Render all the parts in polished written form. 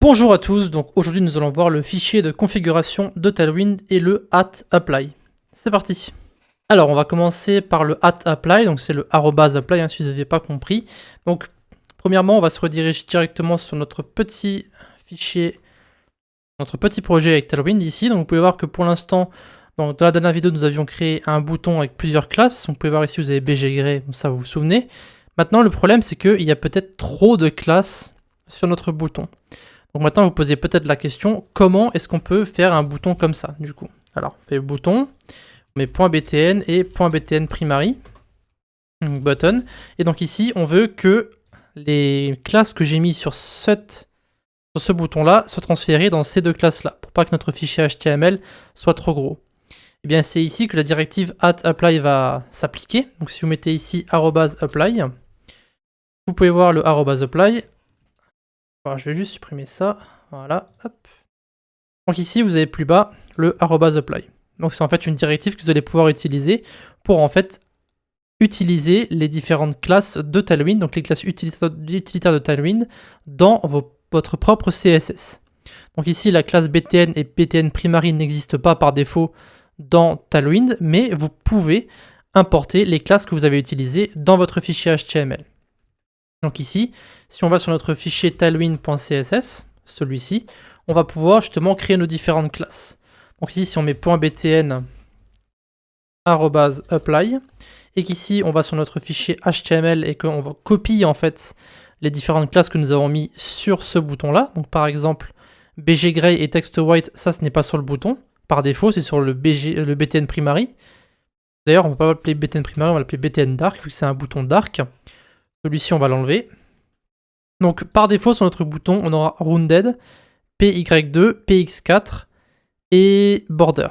Bonjour à tous, donc aujourd'hui nous allons voir le fichier de configuration de Tailwind et le @apply. C'est parti. Alors on va commencer par le @apply, donc c'est le @apply si vous n'avez pas compris. Donc premièrement on va se rediriger directement sur notre petit fichier, notre petit projet avec Tailwind ici. Donc vous pouvez voir que pour l'instant, dans la dernière vidéo nous avions créé un bouton avec plusieurs classes. Donc, vous pouvez voir ici vous avez BG Gray, ça vous vous souvenez. Maintenant le problème c'est qu'il y a peut-être trop de classes sur notre bouton. Donc maintenant, vous posez peut-être la question, comment est-ce qu'on peut faire un bouton comme ça, du coup? Alors, on fait bouton, on met .btn et .btn primary, donc button, et donc ici, on veut que les classes que j'ai mis sur ce bouton-là soient transférées dans ces deux classes-là, pour pas que notre fichier HTML soit trop gros. Et bien, c'est ici que la directive @apply va s'appliquer. Donc si vous mettez ici @apply, vous pouvez voir le @apply. Alors, je vais juste supprimer ça, voilà, hop. Donc ici, vous avez plus bas le @apply. Donc c'est en fait une directive que vous allez pouvoir utiliser pour en fait utiliser les différentes classes de Tailwind, donc les classes utilitaires de Tailwind, dans votre propre CSS. Donc ici, la classe BTN et BTN primary n'existent pas par défaut dans Tailwind, mais vous pouvez importer les classes que vous avez utilisées dans votre fichier HTML. Donc ici, si on va sur notre fichier tailwind.css, celui-ci, on va pouvoir justement créer nos différentes classes. Donc ici, si on met .btn @apply, et qu'ici on va sur notre fichier HTML et qu'on va copier en fait les différentes classes que nous avons mis sur ce bouton-là. Donc par exemple, bggray et textwhite, ça ce n'est pas sur le bouton. Par défaut, c'est sur le btn primary. D'ailleurs, on ne va pas l'appeler btn primary, on va l'appeler btn dark, vu que c'est un bouton dark. Celui-ci, on va l'enlever. Donc, par défaut, sur notre bouton, on aura Rounded, PY2, PX4 et Border.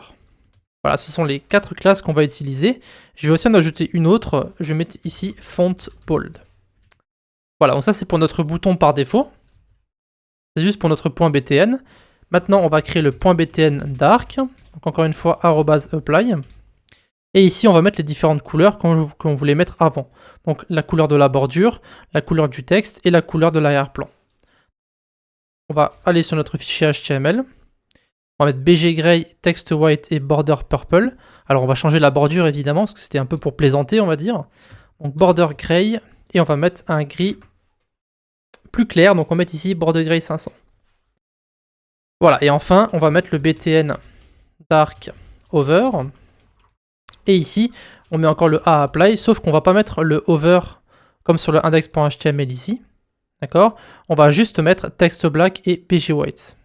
Voilà, ce sont les 4 classes qu'on va utiliser. Je vais aussi en ajouter une autre. Je vais mettre ici Font Bold. Voilà, donc ça, c'est pour notre bouton par défaut. C'est juste pour notre .btn. Maintenant, on va créer le .btn dark. Donc, encore une fois, @apply. Et ici, on va mettre les différentes couleurs qu'on voulait mettre avant. Donc la couleur de la bordure, la couleur du texte et la couleur de l'arrière-plan. On va aller sur notre fichier HTML. On va mettre bggray, text white et border purple. Alors on va changer la bordure évidemment, parce que c'était un peu pour plaisanter, on va dire. Donc border gray, et on va mettre un gris plus clair. Donc on va mettre ici border gray 500. Voilà, et enfin, on va mettre le btn dark over. Et ici, on met encore le @apply, sauf qu'on va pas mettre le over comme sur le index.html ici. D'accord? On va juste mettre text black et bgwhite.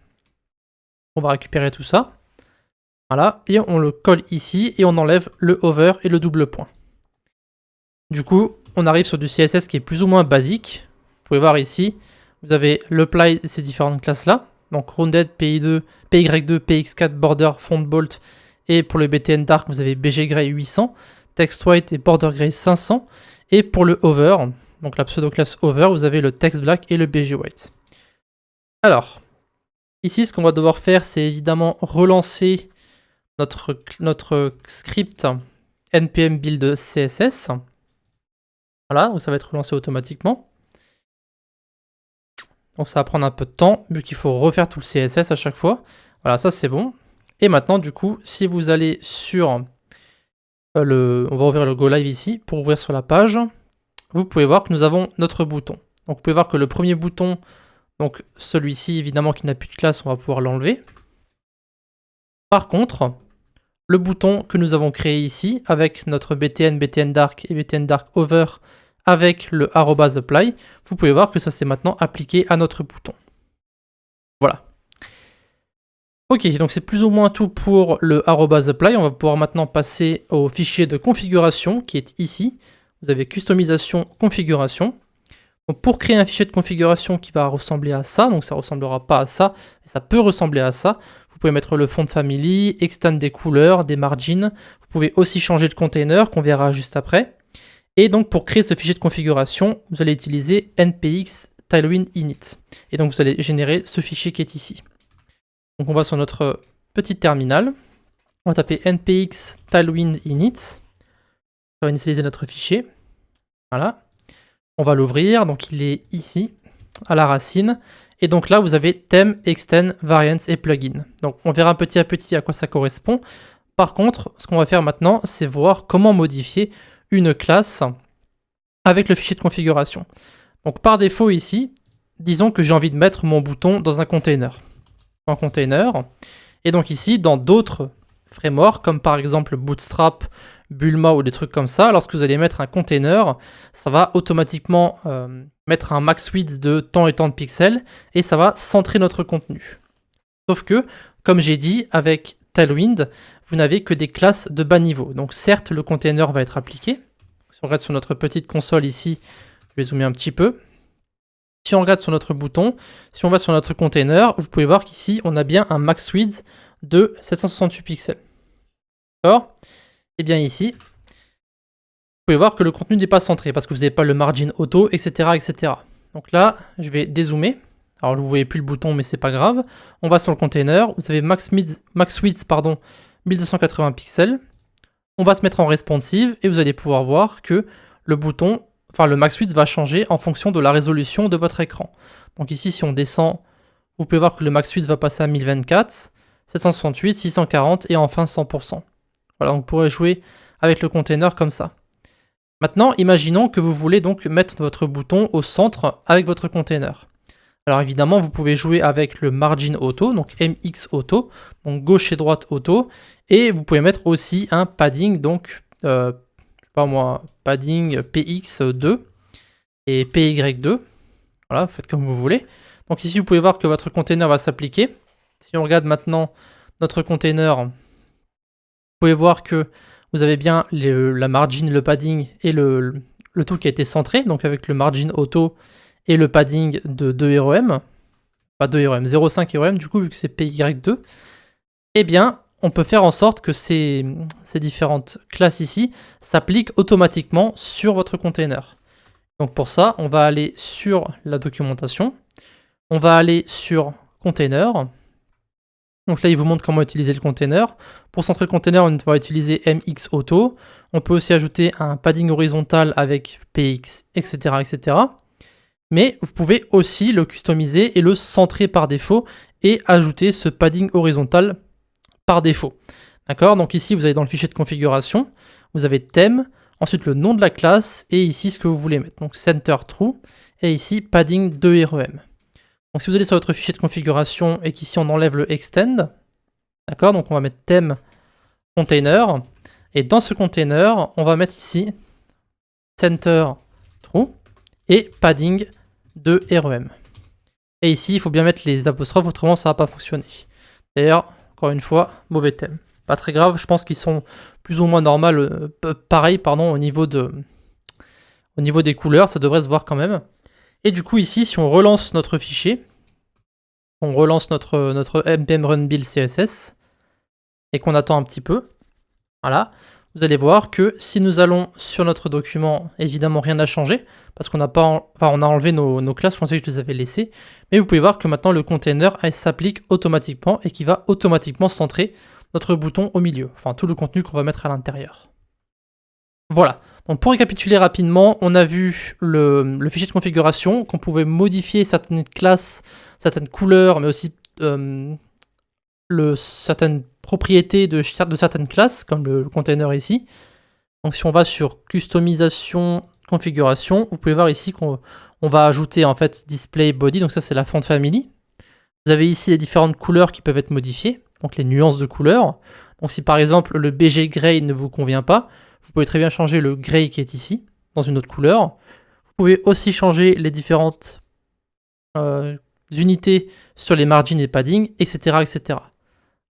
On va récupérer tout ça. Voilà, et on le colle ici et on enlève le over et le double point. Du coup, on arrive sur du CSS qui est plus ou moins basique. Vous pouvez voir ici, vous avez l'apply de ces différentes classes-là. Donc rounded, PI2, PY2, PX4, border, font bolt. Et pour le BTN dark, vous avez bggray 800, text white et border gray 500. Et pour le over, donc la pseudo-classe over, vous avez le text black et le bgwhite. Alors, ici, ce qu'on va devoir faire, c'est évidemment relancer notre script npm build CSS. Voilà, donc ça va être relancé automatiquement. Donc ça va prendre un peu de temps, vu qu'il faut refaire tout le CSS à chaque fois. Voilà, ça c'est bon. Et maintenant, du coup, si vous allez sur on va ouvrir le Go Live ici, pour ouvrir sur la page, vous pouvez voir que nous avons notre bouton. Donc vous pouvez voir que le premier bouton, donc celui-ci, évidemment, qui n'a plus de classe, on va pouvoir l'enlever. Par contre, le bouton que nous avons créé ici, avec notre BTN, BTN Dark et BTN Dark Over, avec le @apply, vous pouvez voir que ça s'est maintenant appliqué à notre bouton. Voilà. Ok, donc c'est plus ou moins tout pour le @apply. On va pouvoir maintenant passer au fichier de configuration qui est ici. Vous avez customisation, configuration. Donc pour créer un fichier de configuration qui va ressembler à ça, donc ça ne ressemblera pas à ça, mais ça peut ressembler à ça. Vous pouvez mettre le font family, extend des couleurs, des margins. Vous pouvez aussi changer le container qu'on verra juste après. Et donc pour créer ce fichier de configuration, vous allez utiliser npx tailwind init. Et donc vous allez générer ce fichier qui est ici. Donc on va sur notre petit terminal, on va taper npx tailwind init, on va initialiser notre fichier, voilà, on va l'ouvrir, donc il est ici, à la racine. Et donc là, vous avez thème, extend, variants et plugin. Donc on verra petit à petit à quoi ça correspond. Par contre, ce qu'on va faire maintenant, c'est voir comment modifier une classe avec le fichier de configuration. Donc par défaut ici, disons que j'ai envie de mettre mon bouton dans un container. Et donc ici, dans d'autres frameworks, comme par exemple Bootstrap, Bulma ou des trucs comme ça, lorsque vous allez mettre un container, ça va automatiquement mettre un max width de tant et tant de pixels, et ça va centrer notre contenu. Sauf que, comme j'ai dit, avec Tailwind, vous n'avez que des classes de bas niveau. Donc certes, le container va être appliqué. Si on regarde sur notre petite console ici, je vais zoomer un petit peu. Si on regarde sur notre bouton, si on va sur notre container, vous pouvez voir qu'ici, on a bien un max width de 768 pixels. D'accord ? Et bien ici, vous pouvez voir que le contenu n'est pas centré parce que vous n'avez pas le margin auto, etc., etc. Donc là, je vais dézoomer. Alors vous ne voyez plus le bouton, mais c'est pas grave. On va sur le container. Vous avez max width, 1280 pixels. On va se mettre en responsive et vous allez pouvoir voir que le bouton, le max width va changer en fonction de la résolution de votre écran. Donc ici, si on descend, vous pouvez voir que le max width va passer à 1024, 768, 640 et enfin 100%. Voilà, on pourrait jouer avec le container comme ça. Maintenant, imaginons que vous voulez donc mettre votre bouton au centre avec votre container. Alors évidemment, vous pouvez jouer avec le margin auto, donc MX auto, donc gauche et droite auto, et vous pouvez mettre aussi un padding, donc je sais pas moi, padding PX2 et PY2. Voilà, faites comme vous voulez. Donc ici, vous pouvez voir que votre container va s'appliquer. Si on regarde maintenant notre container, vous pouvez voir que vous avez bien la margin, le padding et le tout qui a été centré, donc avec le margin auto et le padding de 2 REM, pas 2 REM, 0,5 REM du coup vu que c'est PY2, eh bien on peut faire en sorte que ces différentes classes ici s'appliquent automatiquement sur votre container. Donc pour ça, on va aller sur la documentation, on va aller sur container. Donc là, il vous montre comment utiliser le container. Pour centrer le container, on va utiliser MX Auto. On peut aussi ajouter un padding horizontal avec PX, etc., etc. Mais vous pouvez aussi le customiser et le centrer par défaut et ajouter ce padding horizontal par défaut. D'accord ? Donc ici, vous allez dans le fichier de configuration, vous avez thème, ensuite le nom de la classe et ici ce que vous voulez mettre. Donc center true et ici padding 2 REM. Donc si vous allez sur votre fichier de configuration et qu'ici on enlève le extend, d'accord, donc on va mettre thème container, et dans ce container, on va mettre ici center true et padding de REM. Et ici, il faut bien mettre les apostrophes, autrement ça ne va pas fonctionner. D'ailleurs, encore une fois, mauvais thème. Pas très grave, je pense qu'ils sont plus ou moins normales, pareil, pardon, au niveau des couleurs, ça devrait se voir quand même. Et du coup ici, si on relance notre fichier, on relance notre npm run build CSS, et qu'on attend un petit peu, voilà, vous allez voir que si nous allons sur notre document, évidemment rien n'a changé, parce qu'on n'a pas, on a enlevé nos classes, je pensais que je les avais laissées, mais vous pouvez voir que maintenant le container s'applique automatiquement et qui va automatiquement centrer notre bouton au milieu, enfin tout le contenu qu'on va mettre à l'intérieur. Voilà, donc pour récapituler rapidement, on a vu le fichier de configuration, qu'on pouvait modifier certaines classes, certaines couleurs, mais aussi certaines propriétés de certaines classes, comme le container ici. Donc si on va sur customisation, configuration, vous pouvez voir ici qu'on va ajouter en fait display body, donc ça c'est la font family. Vous avez ici les différentes couleurs qui peuvent être modifiées, donc les nuances de couleurs. Donc si par exemple le BG Gray ne vous convient pas, vous pouvez très bien changer le Gray qui est ici, dans une autre couleur. Vous pouvez aussi changer les différentes unités sur les margins et padding, etc., etc.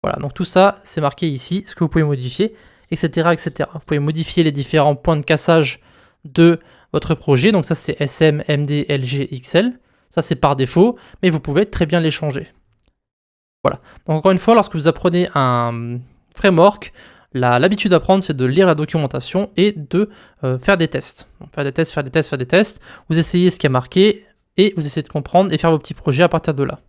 Voilà, donc tout ça, c'est marqué ici, ce que vous pouvez modifier, etc., etc. Vous pouvez modifier les différents points de cassage de votre projet. Donc ça, c'est SM, MD, LG, XL. Ça, c'est par défaut, mais vous pouvez très bien les changer. Voilà. Donc encore une fois, lorsque vous apprenez un framework, l'habitude d'apprendre, c'est de lire la documentation et de faire des tests. Donc, faire des tests. Vous essayez ce qui est marqué et vous essayez de comprendre et faire vos petits projets à partir de là.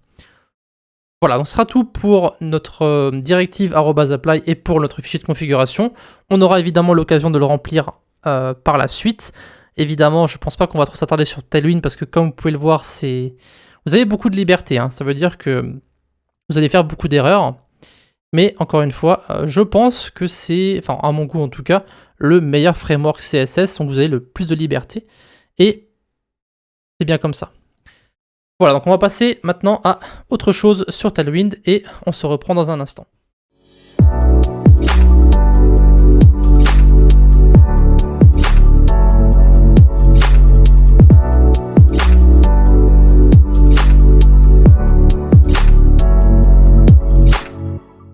Voilà, donc ce sera tout pour notre directive @apply et pour notre fichier de configuration. On aura évidemment l'occasion de le remplir par la suite. Évidemment, je pense pas qu'on va trop s'attarder sur Tailwind parce que comme vous pouvez le voir, vous avez beaucoup de liberté, hein. Ça veut dire que vous allez faire beaucoup d'erreurs. Mais encore une fois, je pense que c'est, enfin à mon goût en tout cas, le meilleur framework CSS, donc vous avez le plus de liberté. Et c'est bien comme ça. Voilà, donc on va passer maintenant à autre chose sur Tailwind et on se reprend dans un instant.